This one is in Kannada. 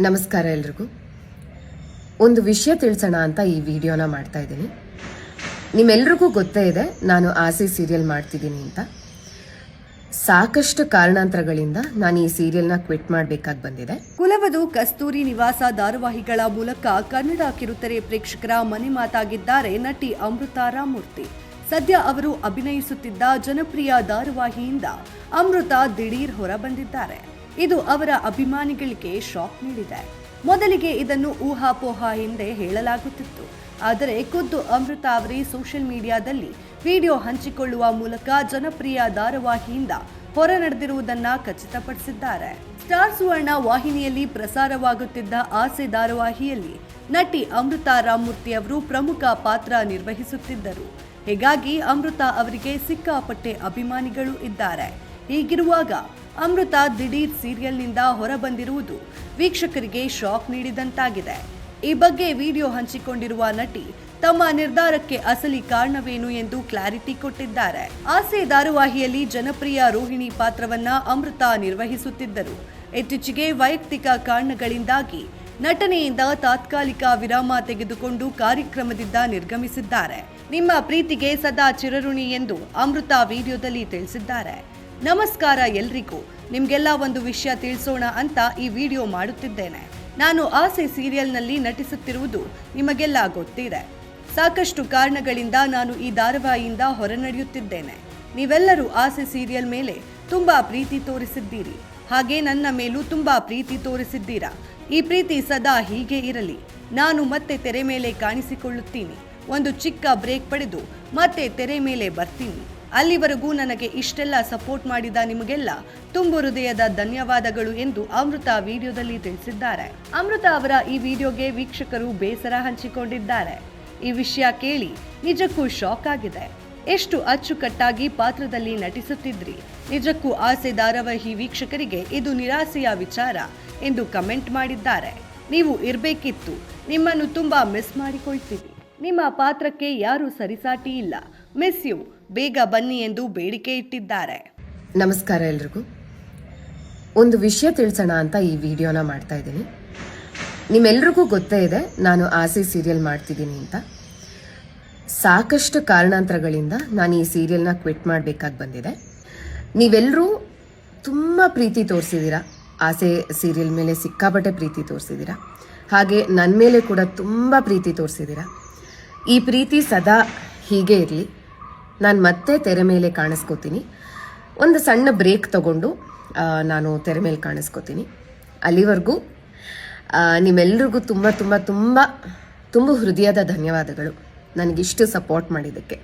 ನಮಸ್ಕಾರ ಎಲ್ರಿಗೂ. ಒಂದು ವಿಷಯ ತಿಳಿಸೋಣ ಅಂತ ಈ ವಿಡಿಯೋನ ಮಾಡ್ತಾ ಇದ್ದೀನಿ. ನಿಮ್ಮೆಲ್ರಿಗೂ ಗೊತ್ತೇ ಇದೆ ನಾನು ಆಸೆ ಸೀರಿಯಲ್ ಮಾಡ್ತಿದ್ದೀನಿ ಅಂತ. ಸಾಕಷ್ಟು ಕಾರಣಾಂತರಗಳಿಂದ ನಾನು ಈ ಸೀರಿಯಲ್ನ ಕ್ವಿಟ್ ಮಾಡಬೇಕಾಗಿ ಬಂದಿದೆ. ಕುಲವಧು ಕಸ್ತೂರಿ ನಿವಾಸ ಧಾರಾವಾಹಿಗಳ ಮೂಲಕ ಕನ್ನಡ ಕಿರುತೆರೆ ಪ್ರೇಕ್ಷಕರ ಮನೆ ಮಾತಾಗಿದ್ದಾರೆ ನಟಿ ಅಮೃತಾ ರಾಮಮೂರ್ತಿ. ಸದ್ಯ ಅವರು ಅಭಿನಯಿಸುತ್ತಿದ್ದ ಜನಪ್ರಿಯ ಧಾರಾವಾಹಿಯಿಂದ ಅಮೃತಾ ದಿಢೀರ್ ಹೊರ ಬಂದಿದ್ದಾರೆ. ಇದು ಅವರ ಅಭಿಮಾನಿಗಳಿಗೆ ಶಾಕ್ ನೀಡಿದೆ. ಮೊದಲಿಗೆ ಇದನ್ನು ಊಹಾಪೋಹ ಹಿಂದೆ ಹೇಳಲಾಗುತ್ತಿತ್ತು. ಆದರೆ ಖುದ್ದು ಅಮೃತಾ ಅವರೇ ಸೋಷಿಯಲ್ ಮೀಡಿಯಾದಲ್ಲಿ ವಿಡಿಯೋ ಹಂಚಿಕೊಳ್ಳುವ ಮೂಲಕ ಜನಪ್ರಿಯ ಧಾರಾವಾಹಿಯಿಂದ ಹೊರ ನಡೆದಿರುವುದನ್ನ ಖಚಿತಪಡಿಸಿದ್ದಾರೆ. ಸ್ಟಾರ್ ಸುವರ್ಣ ವಾಹಿನಿಯಲ್ಲಿ ಪ್ರಸಾರವಾಗುತ್ತಿದ್ದ ಆಸೆ ಧಾರಾವಾಹಿಯಲ್ಲಿ ನಟಿ ಅಮೃತಾ ರಾಮಮೂರ್ತಿ ಅವರು ಪ್ರಮುಖ ಪಾತ್ರ ನಿರ್ವಹಿಸುತ್ತಿದ್ದರು. ಹೀಗಾಗಿ ಅಮೃತಾ ಅವರಿಗೆ ಸಿಕ್ಕಾಪಟ್ಟೆ ಅಭಿಮಾನಿಗಳು ಇದ್ದಾರೆ. ಹೀಗಿರುವಾಗ ಅಮೃತಾ ದಿಢೀರ್ ಸೀರಿಯಲ್ನಿಂದ ಹೊರ ಬಂದಿರುವುದು ವೀಕ್ಷಕರಿಗೆ ಶಾಕ್ ನೀಡಿದಂತಾಗಿದೆ. ಈ ಬಗ್ಗೆ ವಿಡಿಯೋ ಹಂಚಿಕೊಂಡಿರುವ ನಟಿ ತಮ್ಮ ನಿರ್ಧಾರಕ್ಕೆ ಅಸಲಿ ಕಾರಣವೇನು ಎಂದು ಕ್ಲಾರಿಟಿ ಕೊಟ್ಟಿದ್ದಾರೆ. ಆಸೆ ಧಾರಾವಾಹಿಯಲ್ಲಿ ಜನಪ್ರಿಯ ರೋಹಿಣಿ ಪಾತ್ರವನ್ನ ಅಮೃತಾ ನಿರ್ವಹಿಸುತ್ತಿದ್ದರು. ಇತ್ತೀಚೆಗೆ ವೈಯಕ್ತಿಕ ಕಾರಣಗಳಿಂದಾಗಿ ನಟನೆಯಿಂದ ತಾತ್ಕಾಲಿಕ ವಿರಾಮ ತೆಗೆದುಕೊಂಡು ಕಾರ್ಯಕ್ರಮದಿಂದ ನಿರ್ಗಮಿಸಿದ್ದಾರೆ. ನಿಮ್ಮ ಪ್ರೀತಿಗೆ ಸದಾ ಚಿರಋಣಿ ಎಂದು ಅಮೃತಾ ವಿಡಿಯೋದಲ್ಲಿ ತಿಳಿಸಿದ್ದಾರೆ. ನಮಸ್ಕಾರ ಎಲ್ರಿಗೂ. ನಿಮ್ಗೆಲ್ಲ ಒಂದು ವಿಷಯ ತಿಳಿಸೋಣ ಅಂತ ಈ ವಿಡಿಯೋ ಮಾಡುತ್ತಿದ್ದೇನೆ. ನಾನು ಆಸೆ ಸೀರಿಯಲ್ನಲ್ಲಿ ನಟಿಸುತ್ತಿರುವುದು ನಿಮಗೆಲ್ಲ ಗೊತ್ತಿದೆ. ಸಾಕಷ್ಟು ಕಾರಣಗಳಿಂದ ನಾನು ಈ ಧಾರಾವಾಹಿಯಿಂದ ಹೊರ ನಡೆಯುತ್ತಿದ್ದೇನೆ. ನೀವೆಲ್ಲರೂ ಆಸೆ ಸೀರಿಯಲ್ ಮೇಲೆ ತುಂಬಾ ಪ್ರೀತಿ ತೋರಿಸಿದ್ದೀರಿ. ಹಾಗೆ ನನ್ನ ಮೇಲೂ ತುಂಬಾ ಪ್ರೀತಿ ತೋರಿಸಿದ್ದೀರಾ. ಈ ಪ್ರೀತಿ ಸದಾ ಹೀಗೆ ಇರಲಿ. ನಾನು ಮತ್ತೆ ತೆರೆ ಮೇಲೆ ಕಾಣಿಸಿಕೊಳ್ಳುತ್ತೀನಿ. ಒಂದು ಚಿಕ್ಕ ಬ್ರೇಕ್ ಪಡೆದು ಮತ್ತೆ ತೆರೆ ಮೇಲೆ ಬರ್ತೀನಿ. ಅಲ್ಲಿವರೆಗೂ ನನಗೆ ಇಷ್ಟೆಲ್ಲ ಸಪೋರ್ಟ್ ಮಾಡಿದ ನಿಮಗೆಲ್ಲ ತುಂಬು ಹೃದಯದ ಧನ್ಯವಾದಗಳು ಎಂದು ಅಮೃತಾ ವಿಡಿಯೋದಲ್ಲಿ ತಿಳಿಸಿದ್ದಾರೆ. ಅಮೃತಾ ಅವರ ಈ ವಿಡಿಯೋಗೆ ವೀಕ್ಷಕರು ಬೇಸರ ಹಂಚಿಕೊಂಡಿದ್ದಾರೆ. ಈ ವಿಷಯ ಕೇಳಿ ನಿಜಕ್ಕೂ ಶಾಕ್ ಆಗಿದೆ. ಎಷ್ಟು ಅಚ್ಚುಕಟ್ಟಾಗಿ ಪಾತ್ರದಲ್ಲಿ ನಟಿಸುತ್ತಿದ್ರಿ. ನಿಜಕ್ಕೂ ಆಸೆ ಧಾರಾವಾಹಿ ವೀಕ್ಷಕರಿಗೆ ಇದು ನಿರಾಸೆಯ ವಿಚಾರ ಎಂದು ಕಮೆಂಟ್ ಮಾಡಿದ್ದಾರೆ. ನೀವು ಇರಬೇಕಿತ್ತು. ನಿಮ್ಮನ್ನು ತುಂಬಾ ಮಿಸ್ ಮಾಡಿಕೊಳ್ತೀವಿ. ನಿಮ್ಮ ಪಾತ್ರಕ್ಕೆ ಯಾರೂ ಸರಿಸಾಟಿ ಇಲ್ಲ. Miss you. ಬೇಗ ಬನ್ನಿ ಎಂದು ಬೇಡಿಕೆ ಇಟ್ಟಿದ್ದಾರೆ. ನಮಸ್ಕಾರ ಎಲ್ರಿಗೂ. ಒಂದು ವಿಷಯ ತಿಳಿಸೋಣ ಅಂತ ಈ ವಿಡಿಯೋನ ಮಾಡ್ತಾ ಇದ್ದೀನಿ. ನಿಮ್ಮೆಲ್ರಿಗೂ ಗೊತ್ತೇ ಇದೆ ನಾನು ಆಸೆ ಸೀರಿಯಲ್ ಮಾಡ್ತಿದ್ದೀನಿ ಅಂತ. ಸಾಕಷ್ಟು ಕಾರಣಾಂತರಗಳಿಂದ ನಾನು ಈ ಸೀರಿಯಲ್ನ ಕ್ವಿಟ್ ಮಾಡಬೇಕಾಗಿ ಬಂದಿದೆ. ನೀವೆಲ್ಲರೂ ತುಂಬ ಪ್ರೀತಿ ತೋರಿಸಿದ್ದೀರಾ. ಆಸೆ ಸೀರಿಯಲ್ ಮೇಲೆ ಸಿಕ್ಕಾಪಟ್ಟೆ ಪ್ರೀತಿ ತೋರಿಸಿದ್ದೀರಾ. ಹಾಗೆ ನನ್ನ ಮೇಲೆ ಕೂಡ ತುಂಬ ಪ್ರೀತಿ ತೋರಿಸಿದ್ದೀರಾ. ಈ ಪ್ರೀತಿ ಸದಾ ಹೀಗೆ ಇರಲಿ. ನಾನು ಮತ್ತೆ ತೆರೆ ಮೇಲೆ ಕಾಣಿಸ್ಕೋತೀನಿ. ಒಂದು ಸಣ್ಣ ಬ್ರೇಕ್ ತಗೊಂಡು ನಾನು ತೆರೆ ಮೇಲೆ ಕಾಣಿಸ್ಕೋತೀನಿ. ಅಲ್ಲಿವರೆಗೂ ನಿಮ್ಮೆಲ್ರಿಗೂ ತುಂಬ ತುಂಬ ತುಂಬ ತುಂಬ ಹೃದಯದ ಧನ್ಯವಾದಗಳು ನನಗಿಷ್ಟು ಸಪೋರ್ಟ್ ಮಾಡಿದ್ದಕ್ಕೆ.